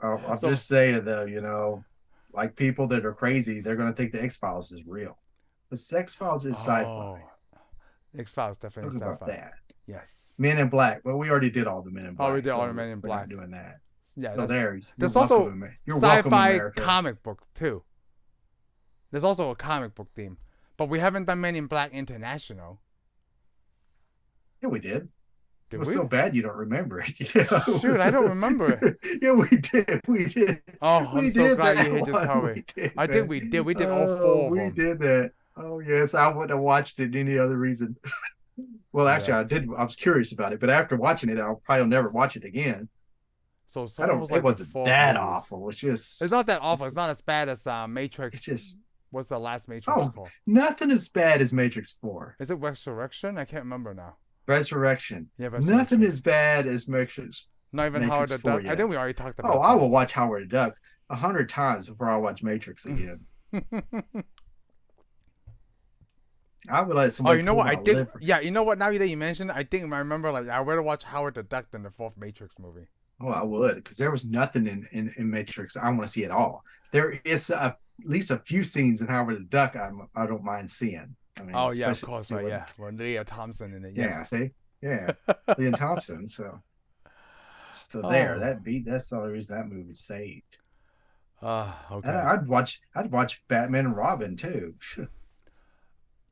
I'll So- just say it though, like people that are crazy, they're gonna think the X-Files is real. But Sex Files is sci-fi. Oh, X-Files definitely Talk about sci-fi. that. Yes. Men in Black. Well, we already did all the Men in Oh, we Black, did all the so Men in we're not Black. doing that. Yeah, So that's. you're There's welcome, also You're welcome, sci-fi America. comic book too. There's also a comic book theme, but we haven't done Men in Black International. Yeah, we did. It Did was we? so bad you don't remember it. Yeah, Shoot, I don't remember it. yeah, we did. We did. Oh, I'm We so did glad you that hit to one. tell me. We did, I think man. we did. We did all Oh, four of we them. did that. Oh, yes. I wouldn't have watched it any other reason. Well, actually, Yeah. I did. I was curious about it, but after watching it, I'll probably never watch it again. So I someone don't. was It like the wasn't fourth that movies. awful. It's It's just. not that awful. It's not as bad as It's Matrix. just. What's the last Matrix Oh, called? nothing as bad as Matrix 4. Is it Resurrection? I can't remember now. Resurrection. Yeah, Nothing Resurrection. as bad as Not even Howard Matrix the 4 Duck. I yet. think we already talked Oh, about I that. will watch Howard the Duck 100 times before I watch Matrix again. I would let Oh, somebody you know pull what? I my think. liver. Yeah, you know what? Now that you mentioned it, I think I remember. Like, I'd rather watch Howard the Duck than the fourth Matrix movie. Oh, I would, because there was nothing in Matrix I want to see at all. There is at least a few scenes in Howard the Duck I don't mind seeing. I mean, Oh yeah, of especially course, right? Yeah, well, Leah Thompson in it. yeah, Yes. see, yeah, Liam Thompson. So there, Oh. that beat. That's the only reason that movie's saved. And Okay. I'd watch Batman and Robin too.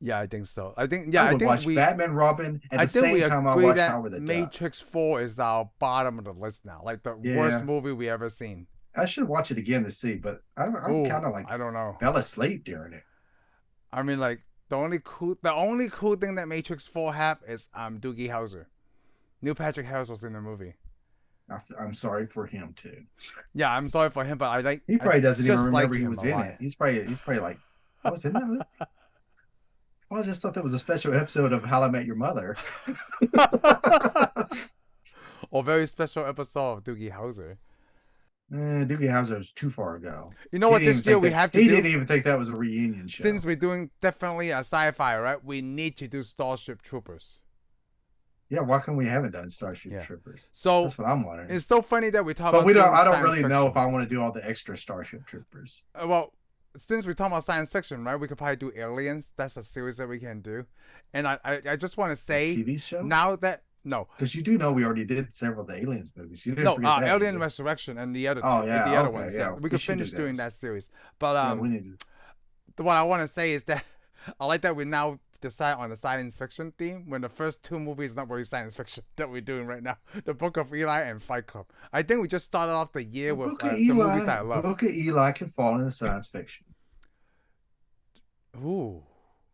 Yeah, I think so. I think. I Yeah, I would think watch we. Batman Robin at I the think we same time I agree watch that Howard the Duck. Matrix 4 is our bottom of the list now. Like the worst Yeah, movie we ever seen. I should watch it again to see, but I'm Oh, kind of like I don't know. fell asleep during it. I mean, like the only cool thing that Matrix 4 have is Doogie Howser. Neil Patrick Harris was in the movie. I'm sorry for him too. Yeah, I'm sorry for him, but He I probably doesn't even just remember like he him was a in lot. it. He's probably like, I was in that movie. Well, I just thought that was a special episode of How I Met Your Mother. Or very special episode of Doogie Howser. Doogie Howser was too far ago. You know what this year we have to He do? didn't even think that was a reunion show. Since we're doing definitely a sci-fi, right? We need to do Starship Troopers. Yeah, why come we haven't done Starship Yeah. Troopers? So That's what I'm wondering. it's so funny that we talk But about we don't. doing I don't science really know if fiction. I want to do all the extra Starship Troopers. Well, since we're talking about science fiction, right? We could probably do Aliens. That's a series that we can do. And I just want to say TV show? now that no, Because you do know we already did several of the Aliens movies. You didn't no, forget that, did Alien you? Resurrection and the other two, Oh, yeah, the other okay, ones. yeah, Yeah, we we could should do finish doing those. that series. But Yeah, we need to. what I want to say is that I like that we now decide on the science fiction theme when the first two movies not really science fiction that we're doing right now, The Book of Eli and Fight Club. I think we just started off the year with Book of the movies Eli. I love. Book of Eli can fall into science fiction. Ooh.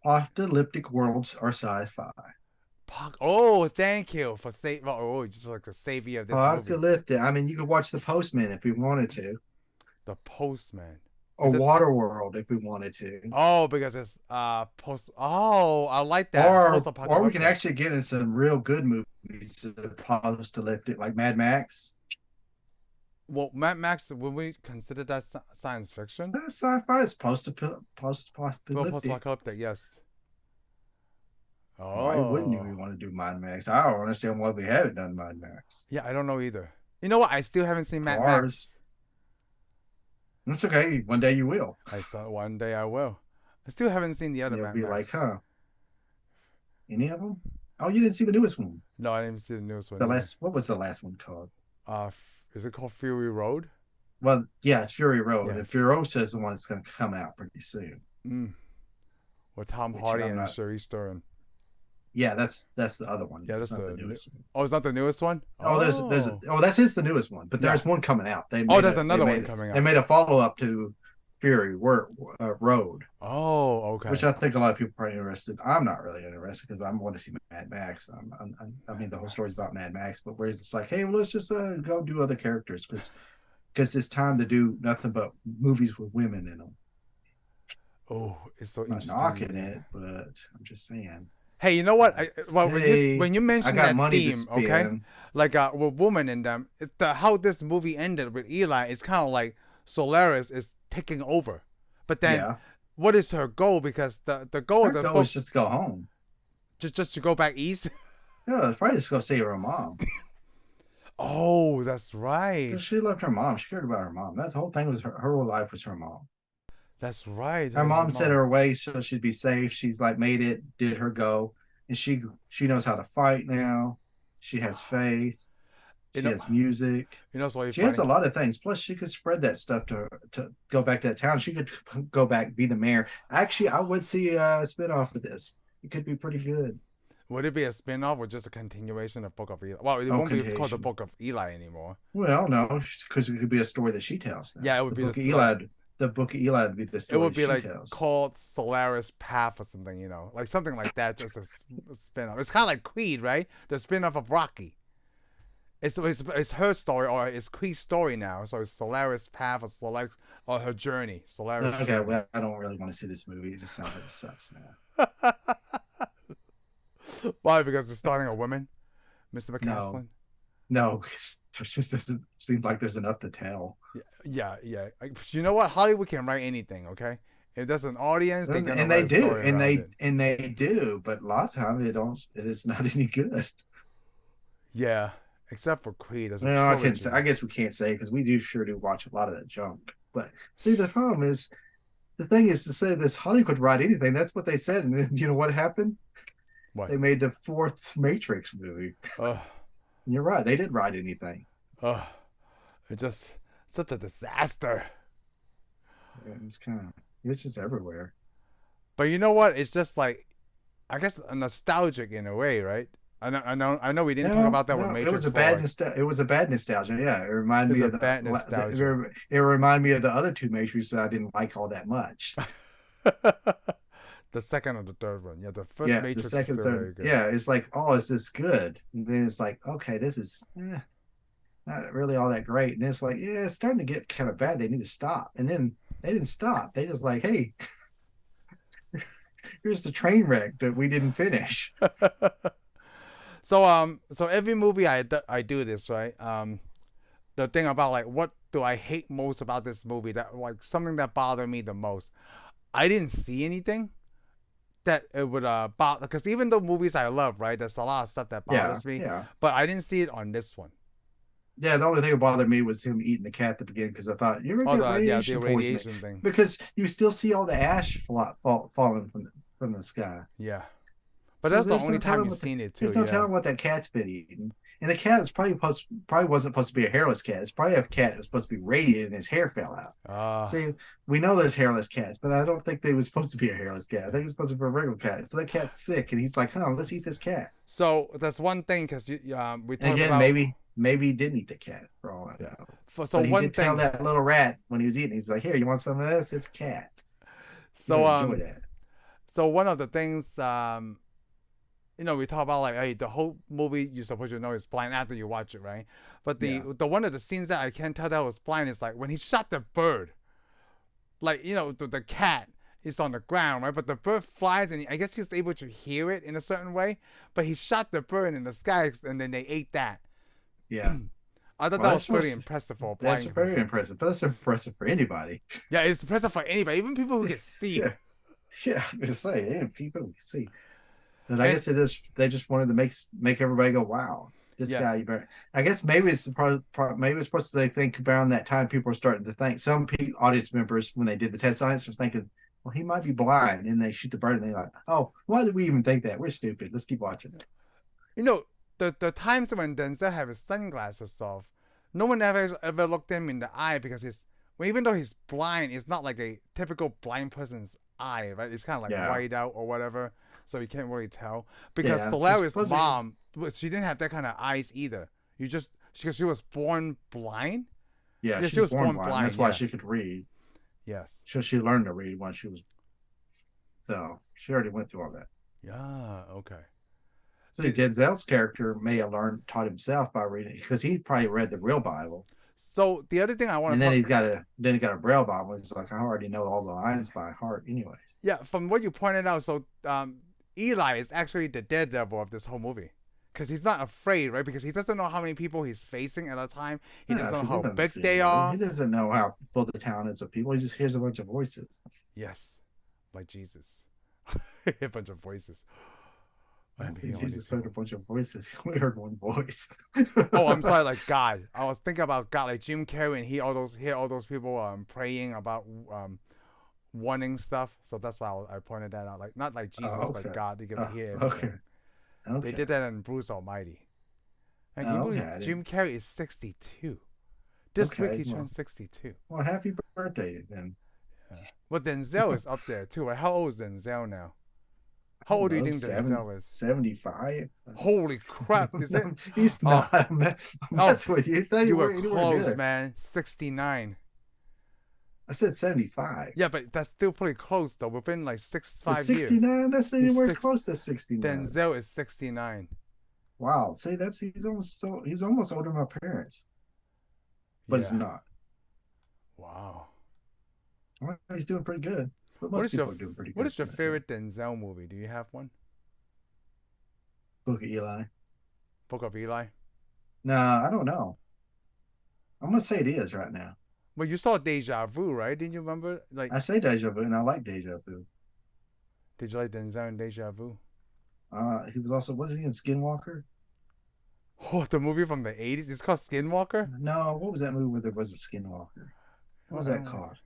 Apocalyptic worlds are sci-fi. Oh, thank you for saving. Oh, just like the savior of this movie. Apocalyptic. I mean, you could watch The Postman if we wanted to, The Postman. or Is it- Waterworld if we wanted to, Oh, because it's post. Oh, I like that. or we can Post-apocalyptic. actually get in some real good movies, post-apocalyptic, like Mad Max. Well, Mad Max, would we consider that science fiction? That's sci-fi. It's Well, post-apocalyptic. post-apocalyptic, yes. Why wouldn't you Oh. want to do Mad Max? I don't understand why we haven't done Mad Max. Yeah, I don't know either. You know what? I still haven't seen Mad Max. Cars. That's okay. One day you will. I saw one day I will. I still haven't seen the other You'll Mad be Max. like, huh? Any of them? Oh, you didn't see the newest one. No, I didn't see the newest one. The either. last. What was the last one called? Is it called Fury Road? Well, yeah, it's Fury Road. Yeah. And Fury Road is the one that's going to come out pretty soon. With Tom Which Hardy I'm and not- Charlize Theron. Yeah, that's the other one. Yeah, It's that's not the newest one. Oh, it's not the newest one? Oh, there's that is the newest one, but there's Yeah. one coming out. There's another one coming They out. made a follow up to Fury Road, Oh, okay. which I think a lot of people are probably interested. I'm not really interested because I want to see Mad Max. I mean, the whole story's about Mad Max, but where it's like, hey, well, let's just go do other characters because it's time to do nothing but movies with women in them. Oh, it's so I'm not interesting. knocking it, but I'm just saying. Hey, you know what? Hey, when you I mentioned got that money to theme, spend. okay, like with women in them, how this movie ended with Eli is kind of like Solaris is taking over, but then Yeah, what is her goal? Because the goal her of the goal book is just to go home. just to go back east. Yeah, it's probably just go see her mom. Oh, that's right. 'Cause she loved her mom. She cared about her mom. That's the whole thing was her whole life was her mom. That's right. Her Her mom sent her mom. away so she'd be safe. She's like made it, did her go, and she knows how to fight now. She has faith. You She know, has music. it's really She has a funny. lot of things. Plus, she could spread that stuff to go back to that town. She could go back, be the mayor. Actually, I would see a spinoff of this. It could be pretty good. Would it be a spin-off or just a continuation of Book of Eli? Well, it Oh, won't be called the continuation. Book of Eli anymore. Well, no, because it could be a story that she tells now. Yeah, it would The be book of like Eli, the book of Eli would be the it story would be she like tells. called Solaris Path or something, like something like that. Just a spin-off. It's kind of like Creed, right? The spin-off of Rocky. It's her story or it's Creed's story now. So it's Solaris Path or Solaris or her journey, Solaris Okay, journey. well, I don't really want to see this movie. It just sounds like it sucks now. Why? Because it's starring a woman, Mr. No, McCaslin. no, it just doesn't seem like there's enough to tell. Yeah. You know what? Hollywood can write anything. Okay, if there's an audience, they're gonna And write they a do, story around it. and they do, but a lot of times they don't. It is not any good. Yeah, except for Creed as a Well, I can say, trilogy. I guess we can't say because we do sure do watch a lot of that junk. But see, the problem is, the thing is to say this Hollywood write anything. That's what they said, and then you know what happened? What? They made the fourth Matrix movie. Uh, And you're right, they didn't write anything. uh, it's just such a disaster. It's kind of it's just everywhere. But you know what? It's just like I guess nostalgic in a way, right? I know. We didn't talk No, about that with no, it was Matrix a Four. bad Like, it was a bad nostalgia. Yeah, it reminded it's me a of bad nostalgia. it reminded me of the other two Matrix that I didn't like all that much. The second or the third one. Yeah, the first Yeah, the Matrix is second, still third, very good. yeah, it's like, oh, is this good? And then it's like, okay, this is not really all that great. And it's like, yeah, it's starting to get kind of bad. They need to stop. And then they didn't stop. They just like, hey, here's the train wreck that we didn't finish. So every movie I do this, right? The thing about like what do I hate most about this movie, that like something that bothered me the most. I didn't see anything that it would bother, because even the movies I love, right? There's a lot of stuff that Yeah, bothers me, yeah. but I didn't see it on this one. Yeah, the only thing that bothered me was him eating the cat at the beginning because I thought you're gonna Oh, get the radiation poisoning radiation thing. because you still see all the ash falling from the sky. Yeah, but So that's the only time you've what seen it too. there's no Yeah. telling what that cat's been eating. And the cat is probably wasn't supposed to be a hairless cat. It's probably a cat that was supposed to be radiated and his hair fell out. Uh See, we know there's hairless cats, but I don't think they was supposed to be a hairless cat. I think it's supposed to be a regular cat. So that cat's sick, and he's like, "Oh, let's eat this cat." so that's one thing, because we And talked again, about. maybe he didn't eat the cat for all I Yeah. know. So But he one did tell thing. that little rat when he was eating. He's like, "Here, you want some of this? It's cat. You're So gonna enjoy that." so one of the things, we talk about like, hey, the whole movie you're supposed to know is blind after you watch it, right? But the Yeah, the one of the scenes that I can't tell that was blind is like when he shot the bird. Like, the cat is on the ground, right? But the bird flies, and I guess he's able to hear it in a certain way. But he shot the bird in the sky, and then they ate that. yeah. I thought Well, that was pretty impressive for a that's blind very person. impressive. But that's impressive for anybody. Yeah, it's impressive for anybody, even people who can see. Yeah, yeah. I'm gonna say, yeah, people can see. But I And guess it is. They just wanted to make everybody go, "Wow, this yeah, guy." You better. I guess maybe it's maybe it's supposed to. They think around that time people are starting to think. Some audience members, when they did the test science, were thinking, "Well, he might be blind," and they shoot the bird, and they're like, "Oh, why did we even think that? We're stupid. Let's keep watching." you know, the times when Denzel have his sunglasses off, no one ever looked him in the eye, because well, even though he's blind, it's not like a typical blind person's eye, right? It's kind of like Yeah, white out or whatever, so you can't really tell. Because yeah. Solari's Supposedly, mom, she didn't have that kind of eyes either. Because she was born blind. yeah, Yeah, she she was was born born blind. That's blind. why Yeah. she could read. Yes. So she learned to read when she was. So she already went through all that. Yeah. Okay. So This, Denzel's character may have taught himself by reading because he probably read the real Bible. so the other thing I want And to then talk. he got a braille Bible. He's like, I already know all the lines by heart, anyways. Yeah, from what you pointed out, so Eli is actually the daredevil of this whole movie. Because he's not afraid, right? Because he doesn't know how many people he's facing at a time. He Yeah, doesn't know because he how doesn't big see they anybody. are. He doesn't know how full the town is of people. He just hears a bunch of voices. Yes, like Jesus. A bunch of voices. I I'm think hearing Jesus these heard a people. bunch of voices. We heard one voice. Oh, I'm sorry, like God. I was thinking about God, like Jim Carrey, and hear all those people praying about warning stuff. So that's why I pointed that out. Like not like Jesus, Oh, but okay. God. They can Oh, hear okay. everything. They Okay. did that in Bruce Almighty. And can you Oh, okay. believe Jim Carrey is 62? This week Okay. he turned Well, 62. well, happy birthday then. Yeah. Well, Denzel is up there too. Right? How old is Denzel now? I How don't old do you know, think Denzel is? 75. Holy crap! Is it? No, he's Oh, not. I'm oh, messing with you. It's not you were anywhere close, near. man. 69. I said 75. Yeah, but that's still pretty close though. Within like But 5 years, 69, that's not he's anywhere six. close to 69. Denzel is 69. Wow. See, he's almost older than my parents, but it's Yeah. not. Wow. Well, he's doing pretty good. But What most is your people are doing pretty What good is your for that time. favorite Denzel movie? Do you have one? Book of Eli. Book of Eli. Nah, I don't know. I'm gonna say it is right now. Well, you saw Deja Vu, right? Didn't you remember? Like, I say Deja Vu, and I like Deja Vu. did you like Denzel in Deja Vu? He was also was he in Skinwalker? Oh, the movie from the 80s. It's called Skinwalker. No, what was that movie where there was a Skinwalker? What Oh, was that called?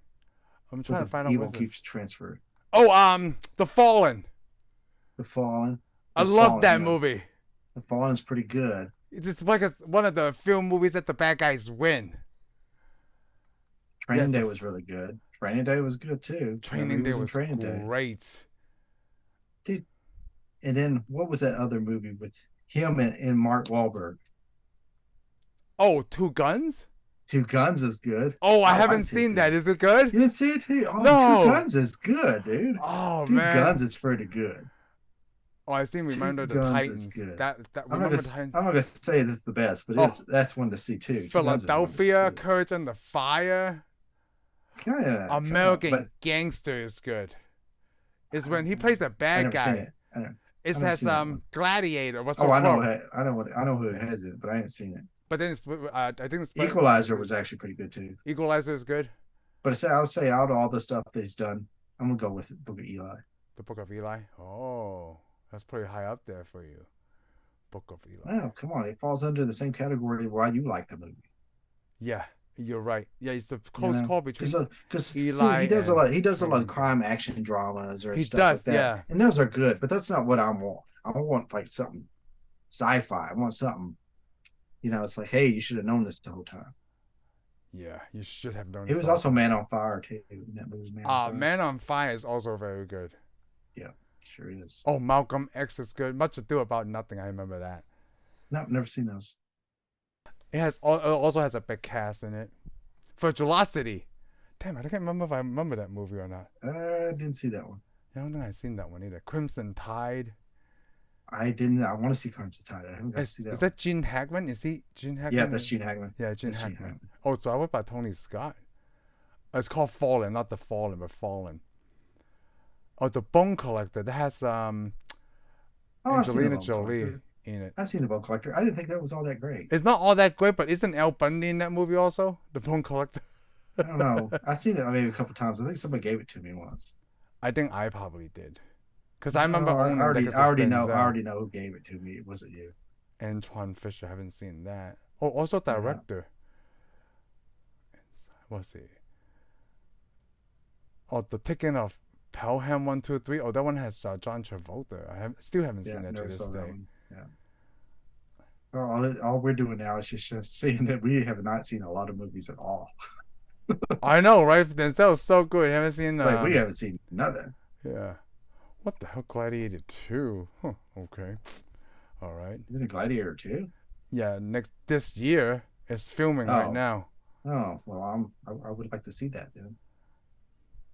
I'm Where trying to the find out evil what's it. keeps transferred. Oh, The Fallen. The Fallen. I The love Fallen. that No, movie. The Fallen's pretty good. It's like one of the film movies that the bad guys win. Yeah, Training Day was really good. Training Day was good too. Remember Training he Day was in was Training Day, great. dude. And then what was that other movie with him and Mark Wahlberg? Oh, Two Guns? Two Guns is good. Oh, I I haven't like Two seen that. Guns. Is it good? You didn't see it too? Oh, Two No. Guns is good, dude. Oh Two man. Guns is pretty good. Oh, I seen Two Remember the Guns is Titans. good. That I'm not gonna Remember the Titans. I'm not gonna say this is the best, but Oh, that's one to see too. Two Guns is one to Philadelphia, see. Courage and the Fire. Kind of, but American Gangster is good. Is when he plays a I bad never seen guy. it. I It never has seen that one. Gladiator, Oh, Russell I know. Crowe. I know who it has it, but I ain't seen it. But then I think it's Equalizer was actually pretty good too. Equalizer is good. But I'll say out of all the stuff that he's done, I'm gonna go with Book of Eli. The Book of Eli. Oh, that's pretty high up there for you. Book of Eli. No, come on, it falls under the same category of why you like the movie. Yeah, you're right. Yeah, it's the close call between Because Eli. he does a lot. He does a lot of Training Day. crime action dramas or He stuff does, like that, yeah. and those are good. But that's not what I want. I want like something sci-fi. I want something. It's like, hey, you should have known this the whole time. Yeah, you should have known. He was also Man on Fire too. That movie, Man on Fire. Man on Fire is also very good. Yeah, sure is. Oh, Malcolm X is good. Much Ado About Nothing. I remember that. No, never seen those. It also has a big cast in it. Virtuosity. Damn, I can't remember if I remember that movie or not. I didn't see that one. I don't think I've seen that one either. Crimson Tide. I didn't. I want to see Crimson Tide. I haven't got to see that. Is that Gene Hackman? Is he Gene Hackman? Yeah, that's Gene Hackman. Yeah, Gene Hackman. Oh, so what about Tony Scott? It's called Fallen, not The Fallen, but Fallen. Oh, The Bone Collector. That has Angelina Jolie in it. I've seen The Bone Collector. I didn't think that was all that great. It's not all that great, but isn't Al Bundy in that movie also? The Bone Collector. I don't know. I've seen it maybe a couple times. I think somebody gave it to me once. I think I probably did, because I remember I owning already, that. I already know who gave it to me. It wasn't you. Antoine Fisher. I haven't seen that. Oh, also director. What's it? Oh, The Taking of Pelham 1, 2, 3. Oh, that one has John Travolta. Still haven't seen that to this day. Yeah. All we're doing now is just seeing that we have not seen a lot of movies at all. I know, right? Denzel's so good. Haven't seen. Like we haven't seen nothing. Yeah. What the hell? Gladiator 2. Huh. Okay. All right. Is it Gladiator 2? Yeah. This year it's filming right now. Oh well, I would like to see that then.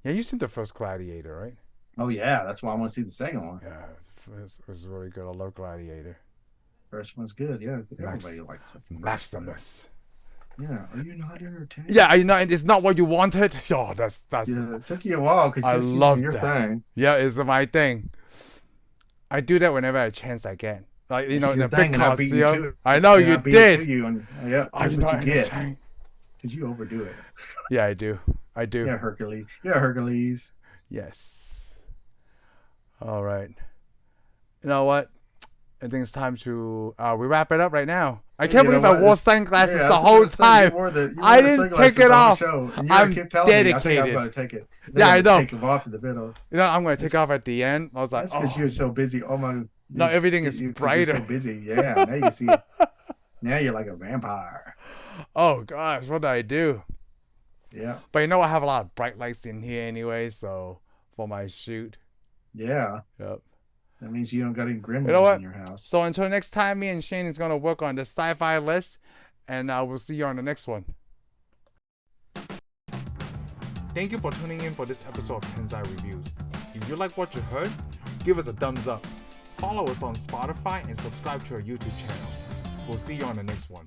Yeah, you've seen the first Gladiator, right? Oh yeah, that's why I want to see the second one. Yeah, it was really good. I love Gladiator. First one's good. Yeah, everybody likes it. Maximus. Yeah, are you not entertained? Yeah, I know. It's not what you wanted. Oh, that's. Yeah, it took you a while because I love your that. thing. Yeah, it's my thing. I do that whenever I chance I get. Like in a big Coliseum. I know you did. Yeah, that's what you get. Because you overdo it. Yeah, I do. Yeah, Hercules. Yeah, Hercules. Yes. All right. You know what? I think it's time to we wrap it up right now. I can't You know believe I what? wore It's- sunglasses yeah, I the was whole gonna say, time. you wore I the didn't take sunglasses it the whole off. show. And you I'm kept telling me, I think I'm dedicated. going to take it. I think Yeah, I'm I going to know. take them off in the middle. You know, I'm gonna take That's off at the end. I was like, that's because oh, you're so busy. Oh my, no, everything is because you're so brighter. busy. Yeah, now you can see it. Now you're like a vampire. Oh gosh, what did I do? Yeah, But you know, I have a lot of bright lights in here anyway, so for my shoot. yeah. Yep. That means you don't got any You know gremlins in what? your house. So until next time, me and Shane is gonna work on the sci-fi list, and we'll see you on the next one. Thank you for tuning in for this episode of Tensai Reviews. If you like what you heard, give us a thumbs up. Follow us on Spotify and subscribe to our YouTube channel. We'll see you on the next one.